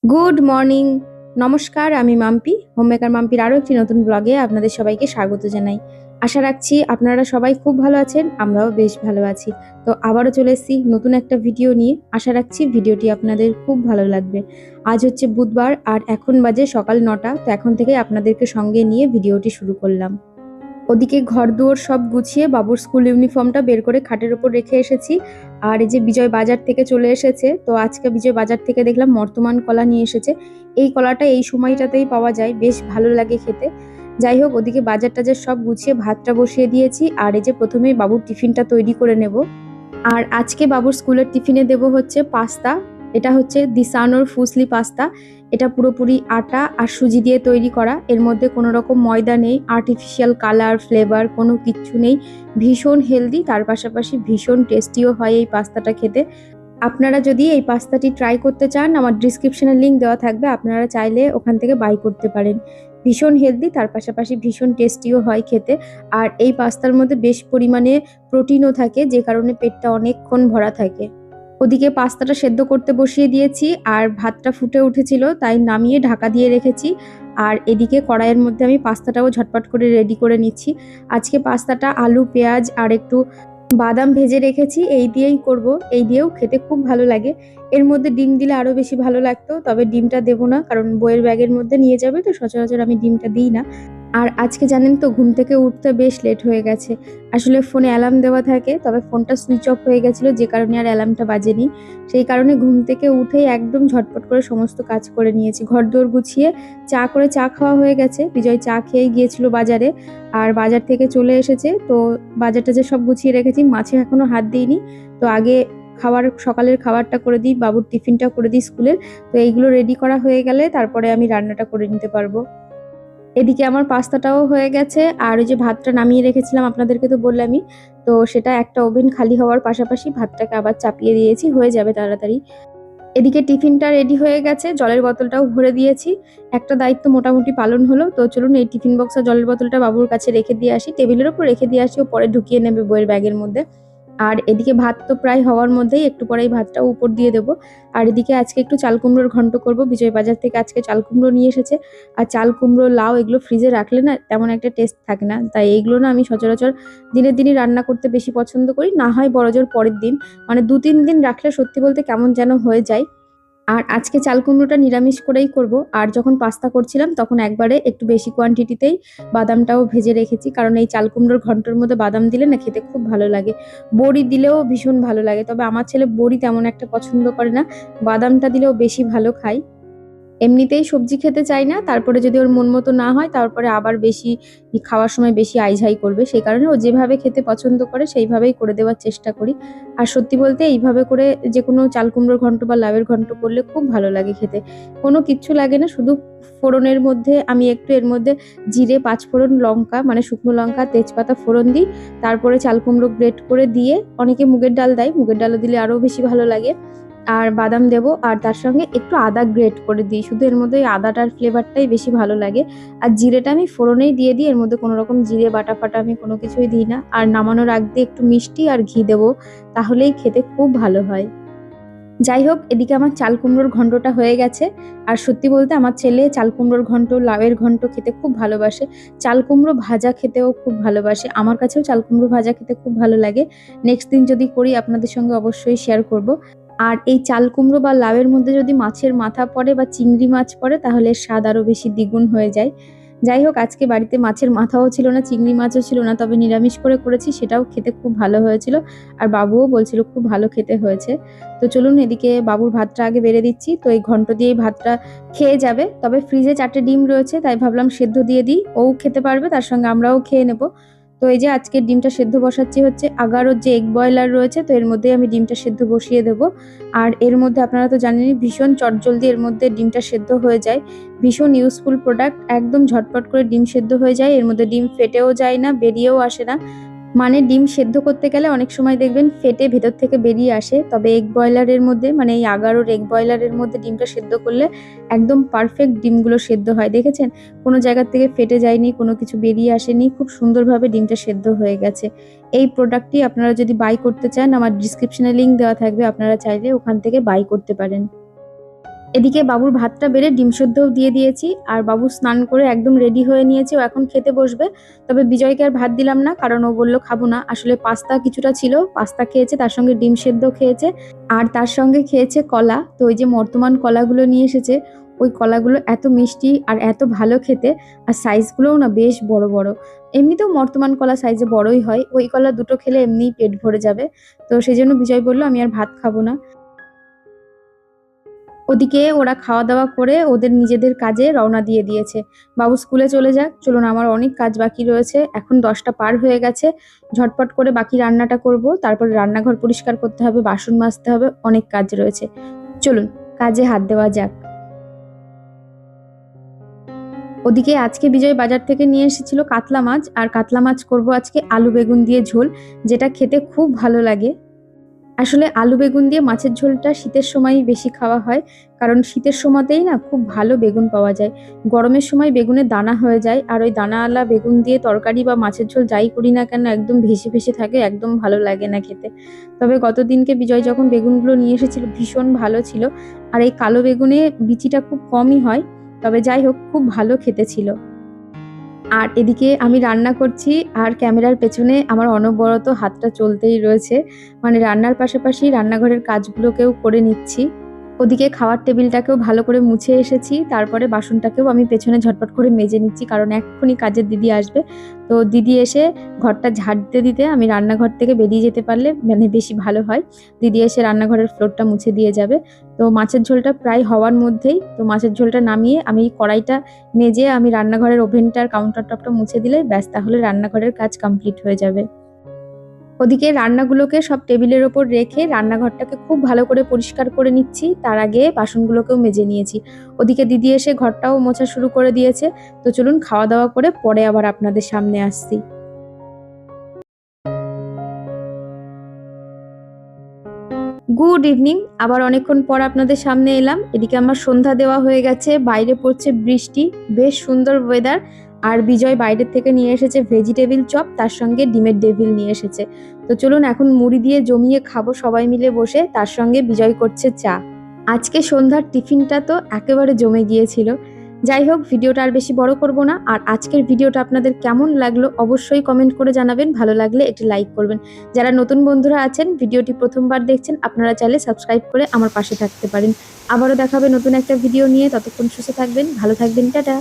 Good morning. নমস্কার, আমি Mampi. Homemaker মাম্পির আরও একটি নতুন ব্লগে আপনাদের সবাইকে স্বাগত জানাই। আশা রাখছি আপনারা সবাই খুব ভালো আছেন, আমরাও বেশ ভালো আছি। তো আবারও চলে এসেছি নতুন একটা ভিডিও নিয়ে। আশা রাখছি ভিডিওটি আপনাদের খুব ভালো লাগবে। আজ হচ্ছে বুধবার আর এখন বাজে সকাল 9টা। তো এখন থেকে আপনাদেরকে সঙ্গে নিয়ে ভিডিওটি শুরু করলাম। ওদিকে ঘরদুয়োর সব গুছিয়ে বাবুর স্কুল ইউনিফর্মটা বের করে খাটের ওপর রেখে এসেছি। আর এই যে বিজয় বাজার থেকে চলে এসেছে, তো আজকে বিজয় বাজার থেকে দেখলাম বর্তমান কলা নিয়ে এসেছে। এই কলাটা এই সময়টাতেই পাওয়া যায়, বেশ ভালো লাগে খেতে। যাই হোক, ওদিকে বাজার টাজার সব গুছিয়ে ভাতটা বসিয়ে দিয়েছি। আর এই যে প্রথমেই বাবুর টিফিনটা তৈরি করে নেব। আর আজকে বাবুর স্কুলের টিফিনে দেব হচ্ছে পাস্তা। এটা হচ্ছে দিসানোর ফুসলি পাস্তা। এটা পুরোপুরি আটা আর সুজি দিয়ে তৈরি করা। এর মধ্যে কোনো রকম ময়দা নেই, আর্টিফিশিয়াল কালার, ফ্লেভার কোনো কিচ্ছু নেই। ভীষণ হেলদি, তার পাশাপাশি ভীষণ টেস্টিও হয় এই পাস্তাটা খেতে। আপনারা যদি এই পাস্তাটি ট্রাই করতে চান, আমার ডিসক্রিপশনে লিংক দেওয়া থাকবে, আপনারা চাইলে ওখান থেকে বাই করতে পারেন। ভীষণ হেলদি, তার পাশাপাশি ভীষণ টেস্টিও হয় খেতে। আর এই পাস্তার মধ্যে বেশ পরিমাণে প্রোটিনও থাকে, যে কারণে পেটটা অনেকক্ষণ ভরা থাকে। ওদিকে পাস্তাটা সেদ্ধ করতে বসিয়ে দিয়েছি আর ভাতটা ফুটে উঠেছিল, তাই নামিয়ে ঢাকা দিয়ে রেখেছি। আর এদিকে কড়াইয়ের মধ্যে আমি পাস্তাটাও ঝটপট করে রেডি করে নিচ্ছি। আজকে পাস্তাটা আলু, পেঁয়াজ আর একটু বাদাম ভেজে রেখেছি, এই দিয়েই করব। এই দিয়েও খেতে খুব ভালো লাগে। এর মধ্যে ডিম দিলে আরো বেশি ভালো লাগতো, তবে ডিমটা দেবো না, কারণ বইয়ের ব্যাগের মধ্যে নিয়ে যাবে, তো সচরাচর আমি ডিমটা দিই না। আর আজকে জানেন তো, ঘুম থেকে উঠতে বেশ লেট হয়ে গেছে। আসলে ফোনে অ্যালার্ম দেওয়া থাকে, তবে ফোনটা সুইচ অফ হয়ে গেছিলো, যে কারণে আর অ্যালার্মটা বাজেনি। সেই কারণে ঘুম থেকে উঠেই একদম ঝটপট করে সমস্ত কাজ করে নিয়েছি। ঘরদোর গুছিয়ে চা খাওয়া হয়ে গেছে। বিজয় চা খেয়েই গিয়েছিল বাজারে, আর বাজার থেকে চলে এসেছে। তো বাজার টাজার সব গুছিয়ে রেখেছি, মাছে এখনো হাত দিইনি। তো আগে সকালের খাবারটা করে দিই, বাবুর টিফিনটা করে দিই স্কুলের। তো এইগুলো রেডি করা হয়ে গেলে তারপরে আমি রান্নাটা করে নিতে পারবো। এদিকে আমার পাস্তাটাও হয়ে গেছে। আর ওই যে ভাতটা নামিয়ে রেখেছিলাম আপনাদেরকে তো বললামই, তো সেটা একটা ওভেন খালি হওয়ার পাশাপাশি ভাতটাকে আবার চাপিয়ে দিয়েছি, হয়ে যাবে তাড়াতাড়ি। এদিকে টিফিনটা রেডি হয়ে গেছে, জলের বোতলটাও ভরে দিয়েছি। একটা দায়িত্ব মোটামুটি পালন হলো। তো চলুন এই টিফিন বক্স আর জলের বোতলটা বাবুর কাছে রেখে দিয়ে আসি, টেবিলের ওপর রেখে দিয়ে আসি, ও পরে ঢুকিয়ে নেবে বইয়ের ব্যাগের মধ্যে। আর এদিকে ভাত তো প্রায় হওয়ার মধ্যেই, একটু পরেই ভাতটাও উপর দিয়ে দেবো। আর এদিকে আজকে একটু চাল কুমড়োর ঘন্ট করব। বিজয় বাজার থেকে আজকে চাল কুমড়ো নিয়ে এসেছে। আর চাল কুমড়ো, লাউ এগুলো ফ্রিজে রাখলে না তেমন একটা টেস্ট থাকে না, তাই এইগুলো না আমি সচরাচর দিনের দিনই রান্না করতে বেশি পছন্দ করি, না হয় বড়জোর পরের দিন। মানে 2-3 দিন রাখলে সত্যি বলতে কেমন যেন হয়ে যায়। আর আজকে চাল কুমড়োটা নিরামিষ করেই করব। আর যখন পাস্তা করছিলাম তখন একবারে একটু বেশি কোয়ান্টিটিতেই বাদামটাও ভেজে রেখেছি, কারণ এই চাল কুমড়োর ঘন্টর মধ্যে বাদাম দিলে না খেতে খুব ভালো লাগে। বড়ি দিলেও ভীষণ ভালো লাগে, তবে আমার ছেলে বড়ি তেমন একটা পছন্দ করে না, বাদামটা দিলেও বেশি ভালো খায়। এমনিতেই সবজি খেতে চায় না, তারপরে যদি ওর মন মতো না হয় তারপরে আবার বেশি খাওয়ার সময় বেশি আইঝাই করবে। সেই কারণে ও যেভাবে খেতে পছন্দ করে সেইভাবেই করে দেওয়ার চেষ্টা করি। আর সত্যি বলতে এইভাবে করে যে কোনো চাল কুমড়োর ঘন্ট বা লাউয়ের ঘন্ট করলে খুব ভালো লাগে খেতে। কোনো কিচ্ছু লাগে না, শুধু ফোড়নের মধ্যে আমি একটু এর মধ্যে জিরে, পাঁচফোড়ন, লঙ্কা মানে শুকনো লঙ্কা, তেজপাতা ফোড়ন দিই। তারপরে চাল কুমড়ো গ্রেট করে দিয়ে, অনেকে মুগের ডাল দেয়, মুগের ডালও দিলে আরও বেশি ভালো লাগে। আর বাদাম দেবো, আর তার সঙ্গে একটু আদা গ্রেট করে দিই, শুধু এর মধ্যে ওই আদাটার ফ্লেভারটাই বেশি ভালো লাগে। আর জিরেটা আমি ফোড়নেই দিয়ে দিই, এর মধ্যে কোনো রকম জিরে বাটা ফাটা আমি কোনো কিছুই দিই না। আর নামানোর আগ দিয়ে একটু মিষ্টি আর ঘি দেবো, তাহলেই খেতে খুব ভালো হয়। যাই হোক, এদিকে আমার চাল কুমড়োর ঘন্টটা হয়ে গেছে। আর সত্যি বলতে আমার ছেলে চাল কুমড়োর ঘন্ট, লাউয়ের ঘন্ট খেতে খুব ভালোবাসে। চাল কুমড়ো ভাজা খেতেও খুব ভালোবাসে, আমার কাছেও চাল কুমড়ো ভাজা খেতে খুব ভালো লাগে। নেক্সট দিন যদি করি আপনাদের সঙ্গে অবশ্যই শেয়ার করব। আর এই চাল কুমড়ো বা লাউয়ের মধ্যে যদি মাছের মাথা পড়ে বা চিংড়ি মাছ পড়ে, তাহলে স্বাদ আরো বেশি দ্বিগুণ হয়ে যায়। যাই হোক, আজকে বাড়িতে মাছের মাথাও ছিল না, চিংড়ি মাছও ছিল না, তবে নিরামিষ করে করেছি, সেটাও খেতে খুব ভালো হয়েছিল। আর বাবুও বলছিল খুব ভালো খেতে হয়েছে। তো চলুন এদিকে বাবুর ভাতটা আগে বেড়ে দিচ্ছি। তো এই ঘন্ট দিয়েই ভাতটা খেয়ে যাবে, তবে ফ্রিজে 4টে ডিম রয়েছে, তাই ভাবলাম সেদ্ধ দিয়ে দিই, ও খেতে পারবে, তার সঙ্গে আমরাও খেয়ে নেব। তো এই যে আজকে ডিমটা সেদ্ধ বসাচ্ছি হচ্ছে আগারোর যে এগ বয়লার রয়েছে, তো এর মধ্যেই আমি ডিমটা সেদ্ধ বসিয়ে দেবো। আর এর মধ্যে আপনারা তো জানেনই, ভীষণ চটজলদি এর মধ্যে ডিমটা সেদ্ধ হয়ে যায়। ভীষণ ইউজফুল প্রোডাক্ট, একদম ঝটপট করে ডিম সেদ্ধ হয়ে যায়। এর মধ্যে ডিম ফেটেও যায় না, বেরিয়েও আসে না। মানে ডিম সেদ্ধ করতে গেলে অনেক সময় দেখবেন ফেটে ভেতর থেকে বেরিয়ে আসে, তবে এগ বয়লারের মধ্যে, মানে এই আগারোর এগ বয়লারের মধ্যে ডিমটা সেদ্ধ করলে একদম পারফেক্ট ডিমগুলো সেদ্ধ হয়। দেখেছেন, কোনো জায়গা থেকে ফেটে যায়নি, কোনো কিছু বেরিয়ে আসেনি, খুব সুন্দরভাবে ডিমটা সেদ্ধ হয়ে গেছে। এই প্রোডাক্টটি আপনারা যদি বাই করতে চান, আমার ডিসক্রিপশনে লিংক দেওয়া থাকবে, আপনারা চাইলে ওখান থেকে বাই করতে পারেন। এদিকে বাবুর ভাতটা বেড়ে ডিম সেদ্ধও দিয়ে দিয়েছি, আর বাবু স্নান করে একদম রেডি হয়ে নিয়েছে, ও এখন খেতে বসবে। তবে বিজয়কে আর ভাত দিলাম না, কারণ ও বললো খাবো না। আসলে পাস্তা কিছুটা ছিল, পাস্তা খেয়েছে, তার সঙ্গে ডিম সেদ্ধ খেয়েছে, আর তার সঙ্গে খেয়েছে কলা। তো ওই যে বর্তমান কলাগুলো নিয়ে এসেছে, ওই কলাগুলো এত মিষ্টি আর এত ভালো খেতে, আর সাইজগুলোও না বেশ বড় বড়। এমনিতেও বর্তমান কলা সাইজে বড়ই হয়, ওই কলা দুটো খেলে এমনিই পেট ভরে যাবে। তো সেই জন্য বিজয় বললো আমি আর ভাত খাবো না। ওদিকে ওরা খাওয়া দাওয়া করে ওদের নিজেদের কাজে রওনা দিয়ে দিয়েছে। বাবু স্কুলে চলে যাক, চলুন আমার অনেক কাজ বাকি রয়েছে। এখন 10টা পার হয়ে গেছে, ঝটপট করে বাকি রান্নাটা করব, তারপরে রান্নাঘর পরিষ্কার করতে হবে, বাসন মাজতে হবে, অনেক কাজ রয়েছে। চলুন কাজে হাত দেওয়া যাক। ওদিকে আজকে বিজয় বাজার থেকে নিয়ে এসেছিল কাতলা মাছ, আর কাতলা মাছ করব আজকে আলু বেগুন দিয়ে ঝোল, যেটা খেতে খুব ভালো লাগে। আসলে আলু বেগুন দিয়ে মাছের ঝোলটা শীতের সময়ই বেশি খাওয়া হয়, কারণ শীতের সময়তেই না খুব ভালো বেগুন পাওয়া যায়। গরমের সময় বেগুনের দানা হয়ে যায়, আর ওই দানাওয়ালা বেগুন দিয়ে তরকারি বা মাছের ঝোল যাই করি না কেন একদম ভেসে ভেসে থাকে, একদম ভালো লাগে না খেতে। তবে গত দিনকে বিজয় যখন বেগুনগুলো নিয়ে এসেছিল ভীষণ ভালো ছিল, আর এই কালো বেগুনে বিচিটা খুব কমই হয়, তবে যাই হোক খুব ভালো খেতে ছিল। আর এদিকে আমি রান্না করছি, আর ক্যামেরার পেছনে আমার অনবরত হাতটা চলতেই রয়েছে, মানে রান্নার পাশাপাশি রান্নাঘরের কাজগুলোকেও করে নিচ্ছি। ওদিকে খাওয়ার টেবিলটাকেও ভালো করে মুছে এসেছি, তারপরে বাসনটাকেও আমি পেছনে ঝটপট করে মেজে নিচ্ছি, কারণ এক্ষুনি কাজের দিদি আসবে। তো দিদি এসে ঘরটা ঝাড় দিতে দিতে আমি রান্নাঘর থেকে বেরিয়ে যেতে পারলে মানে বেশি ভালো হয়। দিদি এসে রান্নাঘরের ফ্লোরটা মুছে দিয়ে যাবে। তো মাছের ঝোলটা প্রায় হওয়ার মধ্যেই, তো মাছের ঝোলটা নামিয়ে আমি কড়াইটা মেজে আমি রান্নাঘরের ওভেনটার কাউন্টার টপটা মুছে দিলে ব্যাস, তাহলে রান্নাঘরের কাজ কমপ্লিট হয়ে যাবে। ওদিকে রান্নাগুলোকে সব টেবিলের ওপর রেখে রান্নাঘরটাকে খুব ভালো করে পরিষ্কার করে নিচ্ছি, তার আগে বাসনগুলোকেও মেজে নিয়েছি। ওদিকে দিদি এসে ঘরটাও মোছা শুরু করে দিয়েছে। তো চলুন খাওয়া দাওয়া করে পরে আবার আপনাদের সামনে আসছি। গুড ইভিনিং, আবার অনেকক্ষণ পর আপনাদের সামনে এলাম। এদিকে আমার সন্ধ্যা দেওয়া হয়ে গেছে, বাইরে পড়ছে বৃষ্টি, বেশ সুন্দর ওয়েদার। আর বিজয় বাইরের থেকে নিয়ে এসেছে ভেজিটেবিল চপ, তার সঙ্গে ডিমের ডেভিল নিয়ে এসেছে। তো চলুন এখন মুড়ি দিয়ে জমিয়ে খাবো সবাই মিলে বসে, তার সঙ্গে বিজয় করছে চা। আজকে সন্ধ্যার টিফিনটা তো একেবারে জমে গিয়েছিল। যাই হোক, ভিডিওটা আর বেশি বড় করব না। আর আজকের ভিডিওটা আপনাদের কেমন লাগলো অবশ্যই কমেন্ট করে জানাবেন, ভালো লাগলে একটি লাইক করবেন। যারা নতুন বন্ধুরা আছেন, ভিডিওটি প্রথমবার দেখছেন, আপনারা চাইলে সাবস্ক্রাইব করে আমার পাশে থাকতে পারেন। আবারও দেখাবে নতুন একটা ভিডিও নিয়ে, ততক্ষণ সুস্থ থাকবেন, ভালো থাকবেন, টাটা।